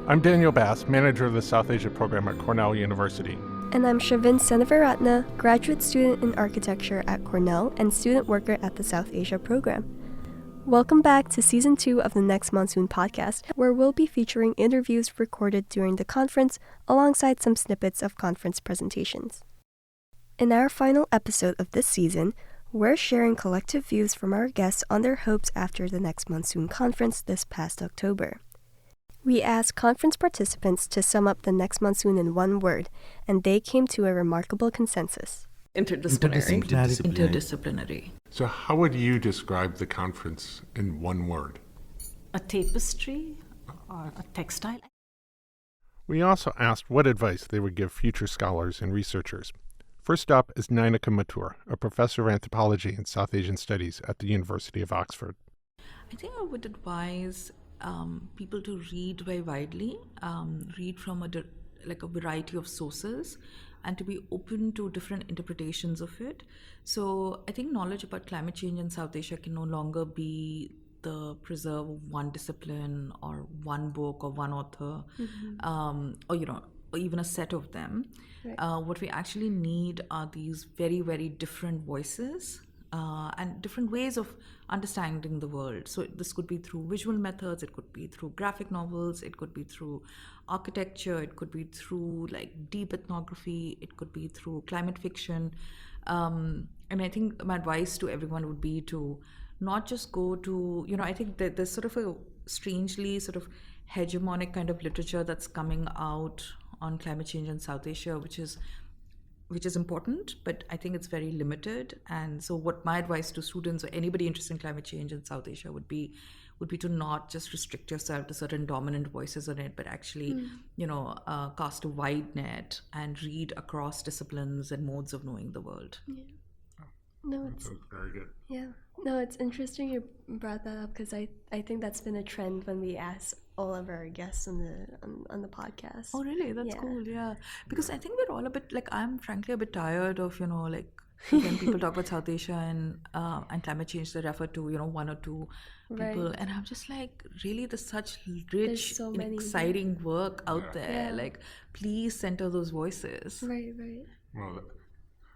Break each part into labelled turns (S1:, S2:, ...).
S1: I'm Daniel Bass, manager of the South Asia program at Cornell University.
S2: And I'm Shavin Senavaratna, graduate student in architecture at Cornell and student worker at the South Asia program. Welcome back to Season 2 of the Next Monsoon podcast, where we'll be featuring interviews recorded during the conference alongside some snippets of conference presentations. In our final episode of this season, we're sharing collective views from our guests on their hopes after the Next Monsoon conference this past October. We asked conference participants to sum up the Next Monsoon in one word, and they came to a remarkable consensus.
S3: Interdisciplinary.
S1: So how would you describe the conference in one word?
S3: A tapestry or a textile.
S1: We also asked what advice they would give future scholars and researchers. First up is Nainaka Mathur, a professor of anthropology and South Asian studies at the University of Oxford.
S4: I think I would advise people to read very widely, read from a variety of sources, and to be open to different interpretations of it. So I think knowledge about climate change in South Asia can no longer be the preserve of one discipline or one book or one author, or even a set of them. Right. What we actually need are these very, very different voices and different ways of understanding the world. So this could be through visual methods, it could be through graphic novels, it could be through architecture, it could be through deep ethnography, it could be through climate fiction. And I think my advice to everyone would be to not just go to, I think that there's sort of a strangely sort of hegemonic kind of literature that's coming out on climate change in South Asia, which is important, but I think it's very limited. And so what my advice to students or anybody interested in climate change in South Asia would be to not just restrict yourself to certain dominant voices on it, but actually, cast a wide net and read across disciplines and modes of knowing the world.
S2: Yeah. No, it's
S1: very good.
S2: Yeah. No, it's interesting you brought that up because I think that's been a trend when we ask all of our guests on the podcast.
S4: Oh, really? That's cool. Yeah, because I think we're all a bit I'm frankly a bit tired of when people talk about South Asia and climate change, they refer to one or two people, and I'm just really there's such rich,
S2: so
S4: exciting work out there. Yeah. Please center those voices.
S2: Right.
S1: Well,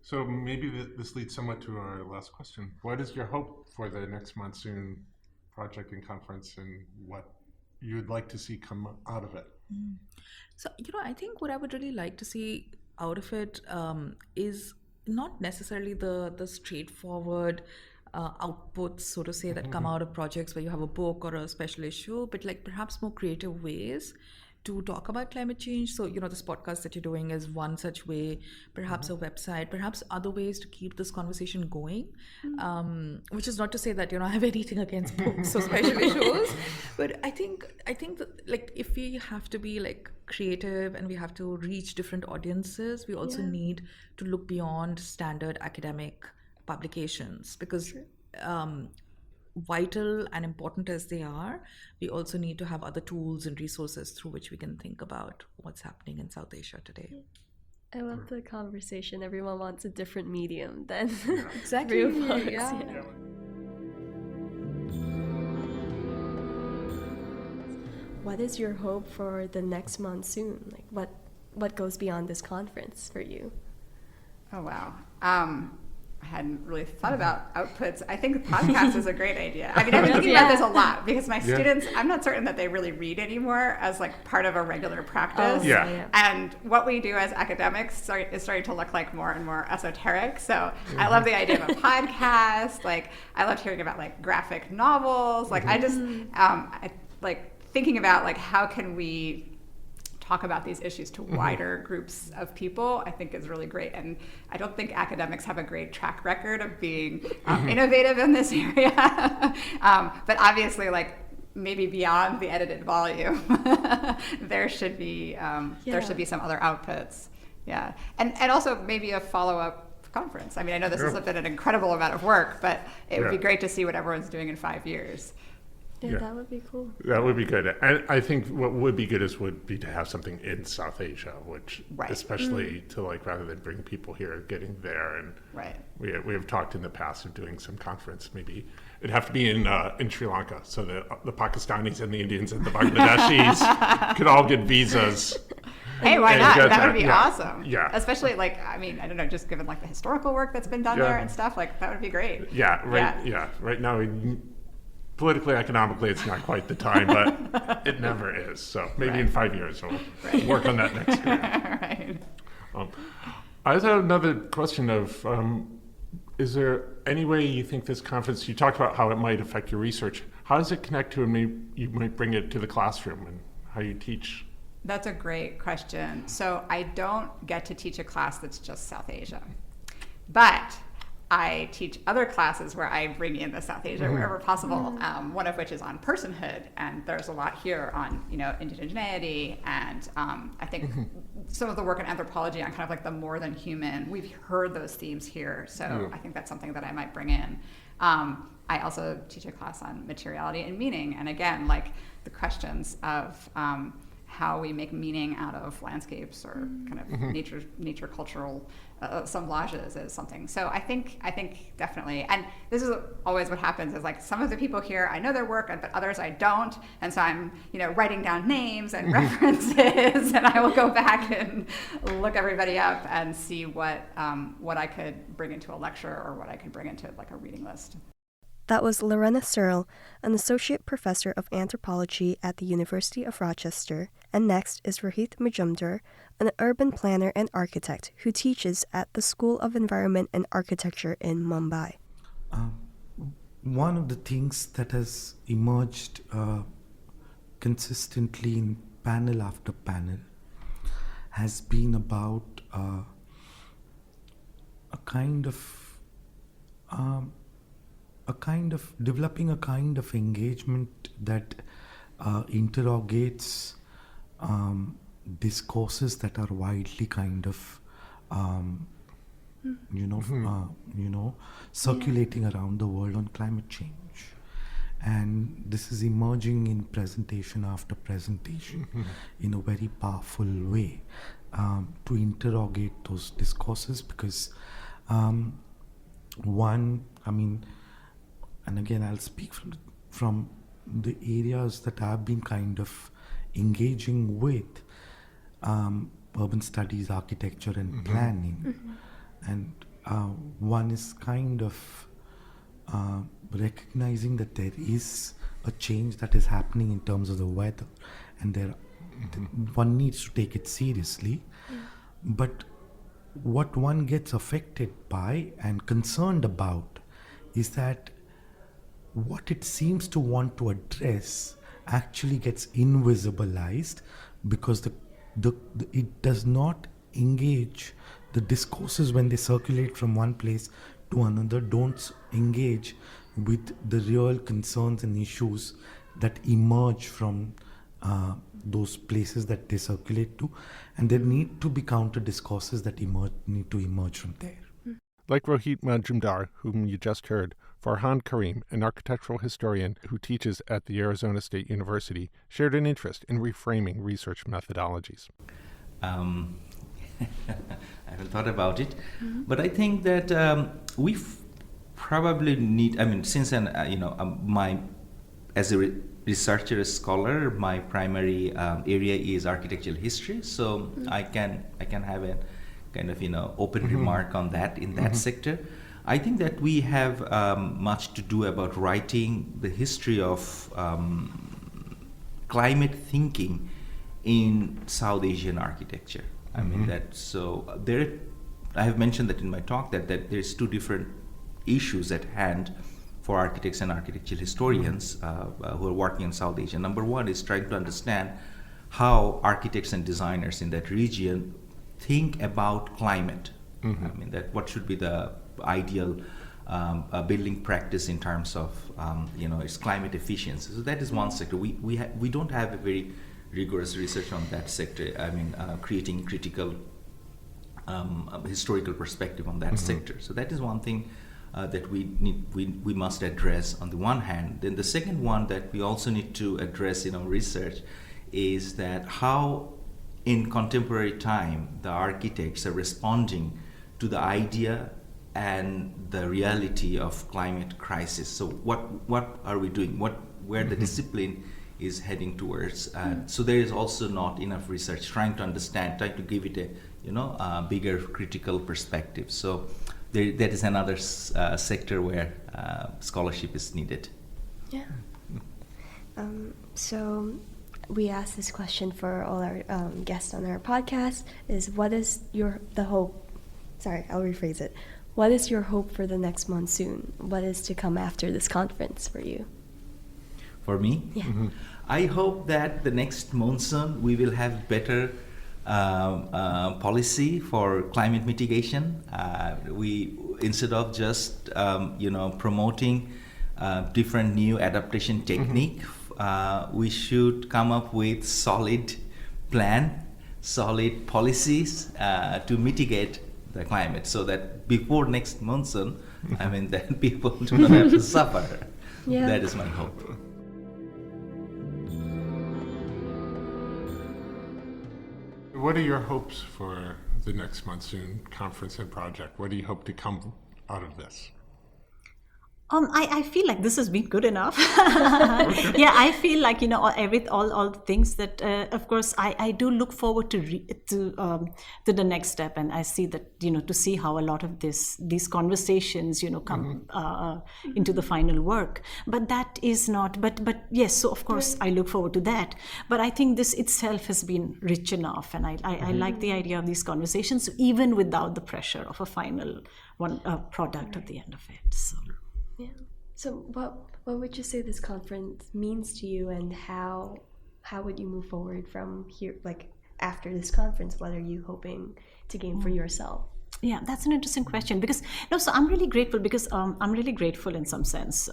S1: so maybe this leads somewhat to our last question. What is your hope for the Next Monsoon project and conference, and what you'd like to see come out of it?
S4: So, I think what I would really like to see out of it is not necessarily the straightforward outputs, so to say, that come out of projects where you have a book or a special issue, but perhaps more creative ways to talk about climate change. So, this podcast that you're doing is one such way, perhaps a website, perhaps other ways to keep this conversation going, which is not to say that, I have anything against books or special issues, but I think that, if we have to be creative and we have to reach different audiences, we also need to look beyond standard academic publications, because vital and important as they are, we also need to have other tools and resources through which we can think about what's happening in South Asia today.
S2: I love the conversation. Everyone wants a different medium than
S4: exactly.
S2: Yeah. What is your hope for the next monsoon? What goes beyond this conference for you?
S5: Oh, wow. I hadn't really thought about outputs. I think the podcast is a great idea. I mean, I've been thinking about this a lot because my students, I'm not certain that they really read anymore as part of a regular practice. And what we do as academics is starting to look more and more esoteric. So I love the idea of a podcast. I loved hearing about graphic novels. I just, thinking about how can we talk about these issues to wider groups of people, I think is really great. And I don't think academics have a great track record of being innovative in this area. But obviously, maybe beyond the edited volume, there should be some other outputs. Yeah, and also maybe a follow-up conference. I mean, I know this has been an incredible amount of work, but it would be great to see what everyone's doing in 5 years.
S2: Yeah, that would be cool.
S1: That would be good. And I think what would be good would be to have something in South Asia, which
S5: Right.
S1: especially to like, rather than bring people here, getting there. And
S5: Right.
S1: we have talked in the past of doing some conference. Maybe it'd have to be in Sri Lanka, so the Pakistanis and the Indians and the Bangladeshis could all get visas.
S5: Hey, why
S1: And
S5: not?
S1: get
S5: That would
S1: that,
S5: be
S1: yeah.
S5: awesome.
S1: Yeah.
S5: Especially I don't know, just given like the historical work that's been done
S1: Yeah.
S5: there and stuff, like that would be great.
S1: Yeah, right. Yeah, right now, politically, economically, it's not quite the time, but it never is. So maybe in 5 years we'll work on that next year.
S5: Right.
S1: I also have another question of, is there any way you think this conference, you talked about how it might affect your research, how does it connect to, and maybe you might bring it to the classroom and how you teach?
S5: That's a great question. So I don't get to teach a class that's just South Asia, but I teach other classes where I bring in the South Asia wherever possible. One of which is on personhood, and there's a lot here on indigeneity, and I think some of the work in anthropology on kind of like the more than human. We've heard those themes here, so I think that's something that I might bring in. I also teach a class on materiality and meaning, and again, like the questions of how we make meaning out of landscapes or kind of nature cultural assemblages is something. So I think definitely, and this is always what happens is like some of the people here I know their work, but others I don't, and so I'm writing down names and references, and I will go back and look everybody up and see what I could bring into a lecture or what I could bring into like a reading list.
S2: That was Lorena Searle, an associate professor of anthropology at the University of Rochester, and next is Rohit Majumdar, an urban planner and architect who teaches at the School of Environment and Architecture in Mumbai.
S6: One of the things that has emerged consistently in panel after panel has been about developing a kind of engagement that interrogates discourses that are widely kind of circulating around the world on climate change. And this is emerging in presentation after presentation in a very powerful way to interrogate those discourses, because and again I'll speak from the areas that I've been kind of engaging with, urban studies, architecture and planning. And one is kind of recognizing that there is a change that is happening in terms of the weather, and one needs to take it seriously. But what one gets affected by and concerned about is that what it seems to want to address actually gets invisibilized, because it does not engage the discourses when they circulate from one place to another, don't engage with the real concerns and issues that emerge from those places that they circulate to, and there need to be counter discourses that need to emerge from there.
S1: Like Rohit Majumdar, whom you just heard, Farhan Karim, an architectural historian who teaches at the Arizona State University, shared an interest in reframing research methodologies.
S7: I haven't thought about it, but I think that we probably need. I mean, since as a researcher, a scholar, my primary area is architectural history, so I can have a kind of open remark on that in that sector. I think that we have much to do about writing the history of climate thinking in South Asian architecture. I mean that. So I have mentioned that in my talk that there's two different issues at hand for architects and architectural historians who are working in South Asia. Number one is trying to understand how architects and designers in that region think about climate. I mean that what should be the ideal building practice in terms of its climate efficiency. So that is one sector. We don't have a very rigorous research on that sector. I mean, creating critical historical perspective on that sector. So that is one thing that we must address on the one hand. Then the second one that we also need to address in our research is that how in contemporary time the architects are responding to the idea and the reality of climate crisis. So what are we doing? Where the discipline is heading towards? So there is also not enough research trying to understand, trying to give it a bigger critical perspective. So that is another sector where scholarship is needed.
S2: Yeah. So we asked this question for all our guests on our podcast: is what is the hope? Sorry, I'll rephrase it. What is your hope for the next monsoon? What is to come after this conference for you?
S7: For me?
S2: Yeah.
S7: I hope that the next monsoon we will have better policy for climate mitigation. We, instead of just promoting different new adaptation technique, we should come up with solid plan, solid policies to mitigate the climate, so that before next monsoon, that people do not have to suffer.
S2: Yeah.
S7: That is my hope.
S1: What are your hopes for the next monsoon conference and project? What do you hope to come out of this?
S3: I feel like this has been good enough. Yeah, I feel like all the things that of course I do look forward to the next step, and I see that to see how a lot of these conversations come into the final work. But that is not. But yes, so of course I look forward to that. But I think this itself has been rich enough, and I like the idea of these conversations even without the pressure of a final product at the end of it. So.
S2: Yeah. So what would you say this conference means to you, and how would you move forward from here, like after this conference? What are you hoping to gain for yourself?
S3: Yeah, that's an interesting question, because so I'm really grateful, because I'm really grateful in some sense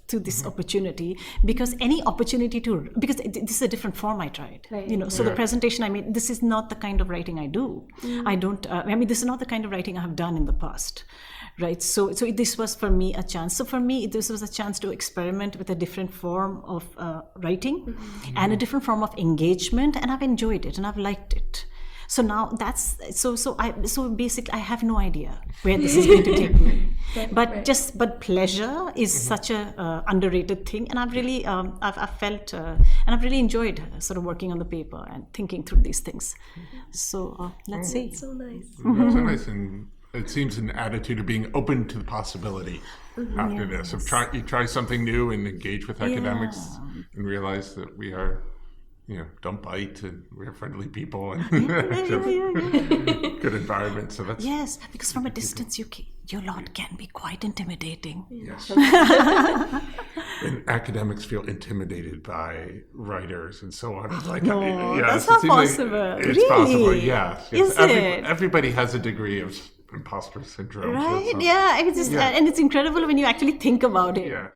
S3: to this opportunity, because any opportunity because this is a different form I tried.
S2: Right.
S3: So the presentation I made, this is not the kind of writing I do. I don't. This is not the kind of writing I have done in the past. Right, so this was for me a chance. So for me, this was a chance to experiment with a different form of writing and a different form of engagement, and I've enjoyed it and I've liked it. So now so basically I have no idea where this is going to take me. But pleasure is such a underrated thing, and I've really I've felt and I've really enjoyed sort of working on the paper and thinking through these things. So let's see.
S2: It's so nice.
S1: It's so nice, and it seems an attitude of being open to the possibility after this. Of you try something new and engage with academics and realize that we are, don't bite, and we're friendly people and good environment. So that's
S3: because from a distance your lot can be quite intimidating.
S1: Yes. And academics feel intimidated by writers and so on. It's like,
S3: that's not possible.
S1: It's possible, yes.
S3: Is it?
S1: Everybody has a degree of imposter syndrome.
S3: Right? And it's incredible when you actually think about it.
S1: Yeah.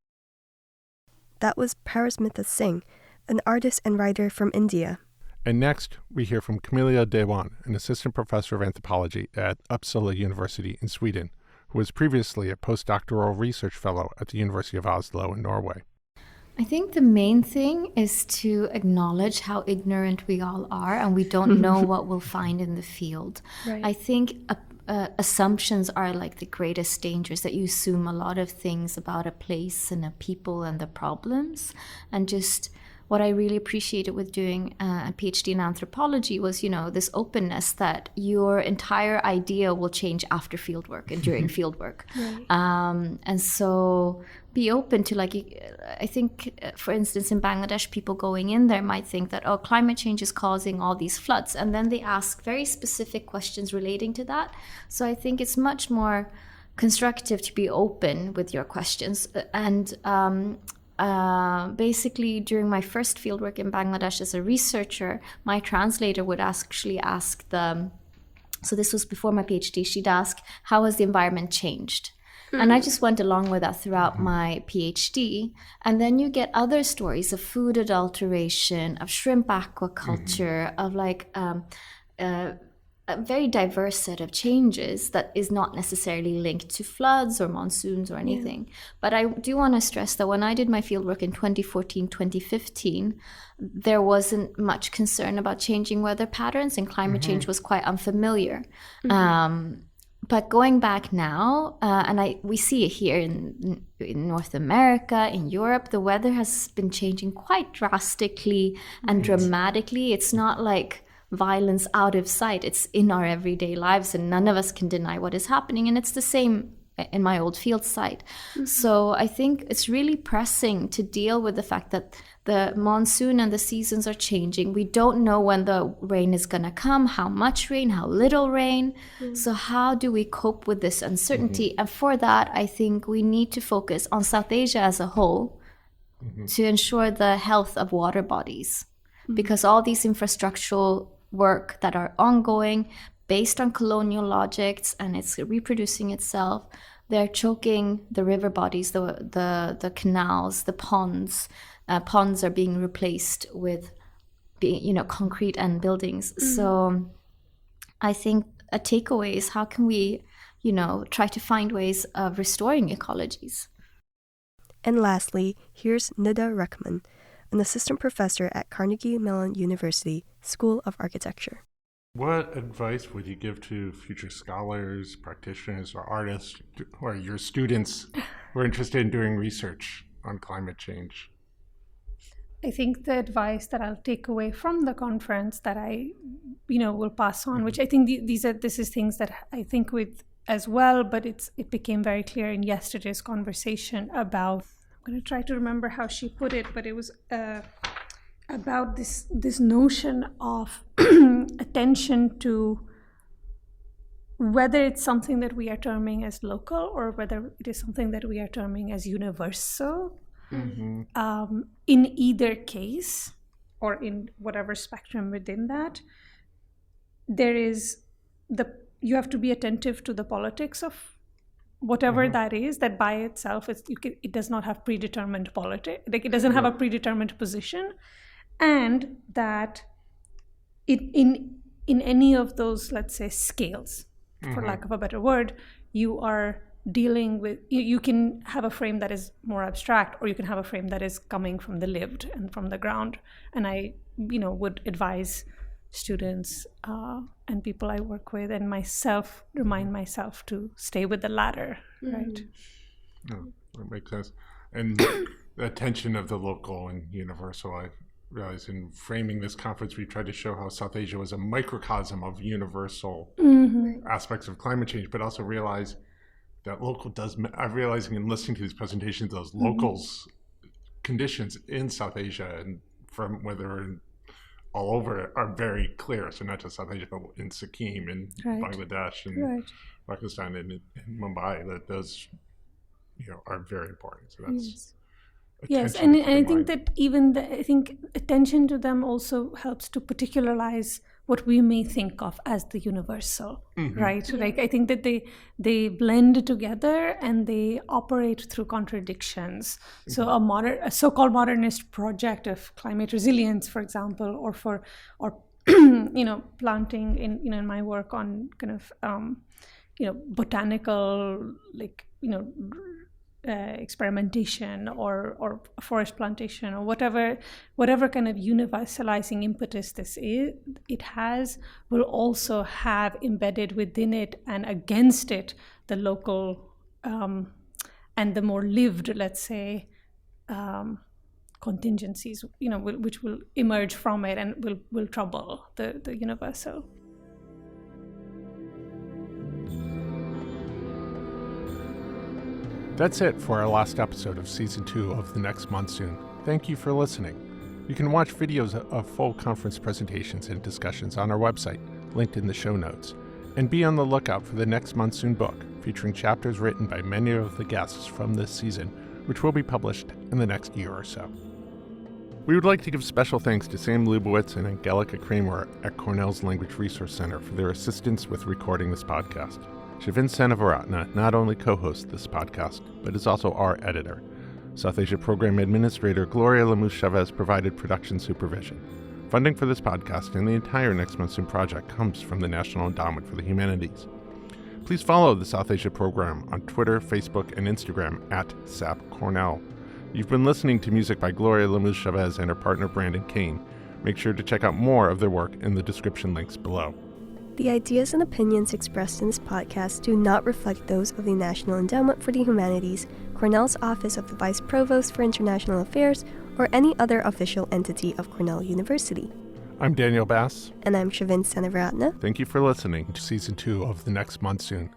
S2: That was Parismitha Singh, an artist and writer from India.
S1: And next, we hear from Camilla Dewan, an assistant professor of anthropology at Uppsala University in Sweden, who was previously a postdoctoral research fellow at the University of Oslo in Norway.
S8: I think the main thing is to acknowledge how ignorant we all are, and we don't know what we'll find in the field.
S2: Right.
S8: I think assumptions are like the greatest dangers, that you assume a lot of things about a place and a people and the problems. And just what I really appreciated with doing a PhD in anthropology was, this openness that your entire idea will change after fieldwork and during fieldwork.
S2: Right.
S8: And so be open to, I think, for instance, in Bangladesh, people going in there might think that, climate change is causing all these floods. And then they ask very specific questions relating to that. So I think it's much more constructive to be open with your questions. And basically, during my first fieldwork in Bangladesh as a researcher, my translator would actually ask so this was before my PhD, she'd ask, how has the environment changed? And I just went along with that throughout my PhD. And then you get other stories of food adulteration, of shrimp aquaculture, of a very diverse set of changes that is not necessarily linked to floods or monsoons or anything. But I do want to stress that when I did my fieldwork in 2014, 2015, there wasn't much concern about changing weather patterns, and climate change was quite unfamiliar. But going back now, and we see it here in North America, in Europe, the weather has been changing quite drastically and dramatically. It's not like violence out of sight. It's in our everyday lives, and none of us can deny what is happening. And it's the same in my old field site. So I think it's really pressing to deal with the fact that the monsoon and the seasons are changing. We don't know when the rain is going to come, how much rain, how little rain. So how do we cope with this uncertainty? And for that, I think we need to focus on South Asia as a whole to ensure the health of water bodies. Because all these infrastructural work that are ongoing based on colonial logics, and it's reproducing itself, they're choking the river bodies, the canals, the ponds. Ponds are being replaced with, concrete and buildings. So I think a takeaway is how can we, try to find ways of restoring ecologies.
S2: And lastly, here's Nida Rahman, an assistant professor at Carnegie Mellon University School of Architecture.
S1: What advice would you give to future scholars, practitioners, or artists, or your students who are interested in doing research on climate change?
S9: I think the advice that I'll take away from the conference that I, will pass on, which I think this is things that I think with as well, but it became very clear in yesterday's conversation about, I'm going to try to remember how she put it, but it was about this notion of attention to whether it's something that we are terming as local or whether it is something that we are terming as universal. In either case, or in whatever spectrum within that, you have to be attentive to the politics of whatever that is, that by itself it does not have predetermined politics, like it doesn't have a predetermined position, and that in any of those, let's say, scales, for lack of a better word, you are dealing with, you can have a frame that is more abstract, or you can have a frame that is coming from the lived and from the ground. And I, would advise students and people I work with and myself, remind myself to stay with the latter, right?
S1: Oh, that makes sense. And the attention of the local and universal, I realize in framing this conference, we tried to show how South Asia was a microcosm of universal aspects of climate change, but also realize that local does, I'm realizing in listening to these presentations, those locals conditions in South Asia and from whether all over are very clear. So not just South Asia, but in Sikkim and Bangladesh and Pakistan and in Mumbai, that those, are very important. So that's
S9: yes, and I think that even I think attention to them also helps to particularize what we may think of as the universal, right? Like I think that they blend together and they operate through contradictions. So a so-called modernist project of climate resilience, for example, or planting in my work on kind of botanical experimentation or forest plantation or whatever kind of universalizing impetus this is, it has, will also have embedded within it and against it the local and the more lived, let's say, contingencies, which will emerge from it and will trouble the universal.
S1: That's it for our last episode of Season 2 of The Next Monsoon. Thank you for listening. You can watch videos of full conference presentations and discussions on our website, linked in the show notes. And be on the lookout for the Next Monsoon book, featuring chapters written by many of the guests from this season, which will be published in the next year or so. We would like to give special thanks to Sam Lubowitz and Angelica Kramer at Cornell's Language Resource Center for their assistance with recording this podcast. Shavin Senavaratna not only co-hosts this podcast, but is also our editor. South Asia Program Administrator Gloria Lemus Chavez provided production supervision. Funding for this podcast and the entire Next Monsoon project comes from the National Endowment for the Humanities. Please follow the South Asia program on Twitter, Facebook, and Instagram at SAP Cornell. You've been listening to music by Gloria Lemus-Chavez and her partner Brandon Kane. Make sure to check out more of their work in the description links below.
S2: The ideas and opinions expressed in this podcast do not reflect those of the National Endowment for the Humanities, Cornell's Office of the Vice Provost for International Affairs, or any other official entity of Cornell University.
S1: I'm Daniel Bass.
S2: And I'm Shavin Seneviratne.
S1: Thank you for listening to Season 2 of The Next Monsoon.